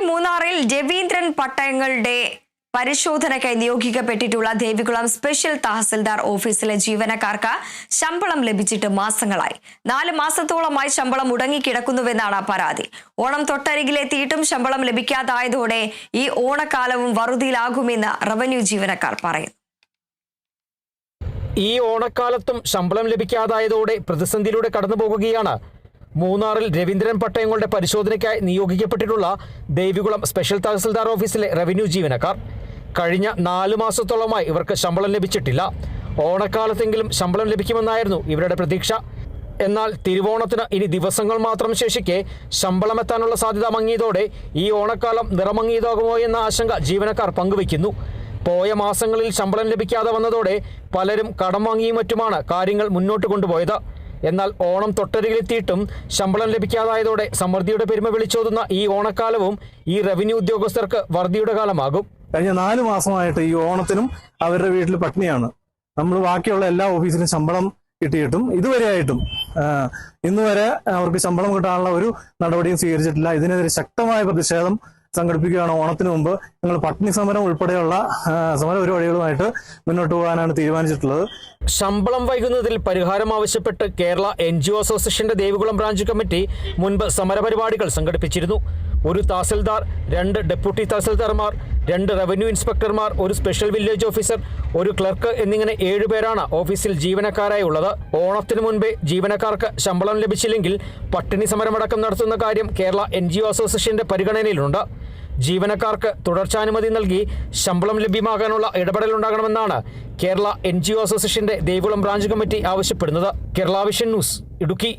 മൂന്നാറിൽ രവീന്ദ്രൻ പട്ടയങ്ങളുടെ പരിശോധനയ്ക്കായി നിയോഗിക്കപ്പെട്ടിട്ടുള്ള ദേവികുളം സ്പെഷ്യൽ തഹസിൽദാർ ഓഫീസിലെ ജീവനക്കാർക്ക് ശമ്പളം ലഭിച്ചിട്ട് മാസങ്ങളായി. 4 മാസത്തോളമായി ശമ്പളം മുടങ്ങിക്കിടക്കുന്നുവെന്നാണ് പരാതി. ഓണം തൊട്ടരികിലെത്തിയിട്ടും ശമ്പളം ലഭിക്കാതായതോടെ ഈ ഓണക്കാലവും വറുതിയിലാകുമെന്ന് റവന്യൂ ജീവനക്കാർ പറയുന്നു. ഈ ഓണക്കാലത്തും ശമ്പളം ലഭിക്കാതായതോടെ പ്രതിസന്ധിയിലൂടെ കടന്നുപോകുകയാണ് മൂന്നാറിൽ രവീന്ദ്രൻ പട്ടയങ്ങളുടെ പരിശോധനയ്ക്കായി നിയോഗിക്കപ്പെട്ടിട്ടുള്ള ദേവികുളം സ്പെഷ്യൽ തഹസിൽദാർ ഓഫീസിലെ റവന്യൂ ജീവനക്കാർ. കഴിഞ്ഞ 4 മാസത്തോളമായി ഇവർക്ക് ശമ്പളം ലഭിച്ചിട്ടില്ല. ഓണക്കാലത്തെങ്കിലും ശമ്പളം ലഭിക്കുമെന്നായിരുന്നു ഇവരുടെ പ്രതീക്ഷ. എന്നാൽ തിരുവോണത്തിന് ഇനി ദിവസങ്ങൾ മാത്രം ശേഷിക്കെ ശമ്പളം എത്താനുള്ള സാധ്യത മങ്ങിയതോടെ ഈ ഓണക്കാലം നിറമങ്ങിയതാകുമോ എന്ന ആശങ്ക ജീവനക്കാർ പങ്കുവയ്ക്കുന്നു. പോയ മാസങ്ങളിൽ ശമ്പളം ലഭിക്കാതെ വന്നതോടെ പലരും കടം വാങ്ങിയും മറ്റുമാണ് കാര്യങ്ങൾ മുന്നോട്ട് കൊണ്ടുപോയത്. എന്നാൽ ഓണം തൊട്ടരികിലെത്തിയിട്ടും ശമ്പളം ലഭിക്കാതായതോടെ സമൃദ്ധിയുടെ പെരുമ വിളിച്ചോതുന്ന ഈ ഓണക്കാലവും ഈ റവന്യൂ ഉദ്യോഗസ്ഥർക്ക് വറുതിയുടെ കാലമാകും. കഴിഞ്ഞ 4 മാസമായിട്ട് ഈ ഓണത്തിനും അവരുടെ വീട്ടിൽ പട്ടിണിയാണ്. നമ്മൾ ബാക്കിയുള്ള എല്ലാ ഓഫീസിലും ശമ്പളം കിട്ടിയിട്ടും ഇതുവരെയായിട്ടും ഇന്ന് വരെ അവർക്ക് ശമ്പളം കിട്ടാനുള്ള ഒരു നടപടിയും സ്വീകരിച്ചിട്ടില്ല. ഇതിനെതിരെ ശക്തമായ പ്രതിഷേധം സംഘടിപ്പിക്കുകയാണ്. ഓണത്തിന് മുമ്പ് ഞങ്ങൾ പട്ടിണി സമരം ഉൾപ്പെടെയുള്ള സമര പരിപാടികളുമായിട്ട് മുന്നോട്ട് പോകാനാണ് തീരുമാനിച്ചിട്ടുള്ളത്. ശമ്പളം വൈകുന്നതിൽ പരിഹാരം ആവശ്യപ്പെട്ട് കേരള NGO അസോസിയേഷന്റെ ദേവികുളം ബ്രാഞ്ച് കമ്മിറ്റി മുൻപ് സമരപരിപാടികൾ സംഘടിപ്പിച്ചിരുന്നു. ഒരു തഹസിൽദാർ, 2 ഡെപ്യൂട്ടി തഹസിൽദാർമാർ, 2 റവന്യൂ ഇൻസ്പെക്ടർമാർ, ഒരു സ്പെഷ്യൽ വില്ലേജ് ഓഫീസർ, ഒരു ക്ലർക്ക് എന്നിങ്ങനെ 7 പേരാണ് ഓഫീസിൽ ജീവനക്കാരായി ഉള്ളത്. ഓണത്തിന് മുൻപേ ജീവനക്കാർക്ക് ശമ്പളം ലഭിച്ചില്ലെങ്കിൽ പട്ടിണി സമരമടക്കം നടത്തുന്ന കാര്യം കേരള NGO അസോസിയേഷന്റെ പരിഗണനയിലുണ്ട്. ജീവനക്കാർക്ക് തുടർച്ചാനുമതി നൽകി ശമ്പളം ലഭ്യമാകാനുള്ള ഇടപെടലുണ്ടാകണമെന്നാണ് കേരള NGO അസോസിയേഷന്റെ ദേവികുളം ബ്രാഞ്ച് കമ്മിറ്റി ആവശ്യപ്പെടുന്നത്. Kerala vision news, Idukki.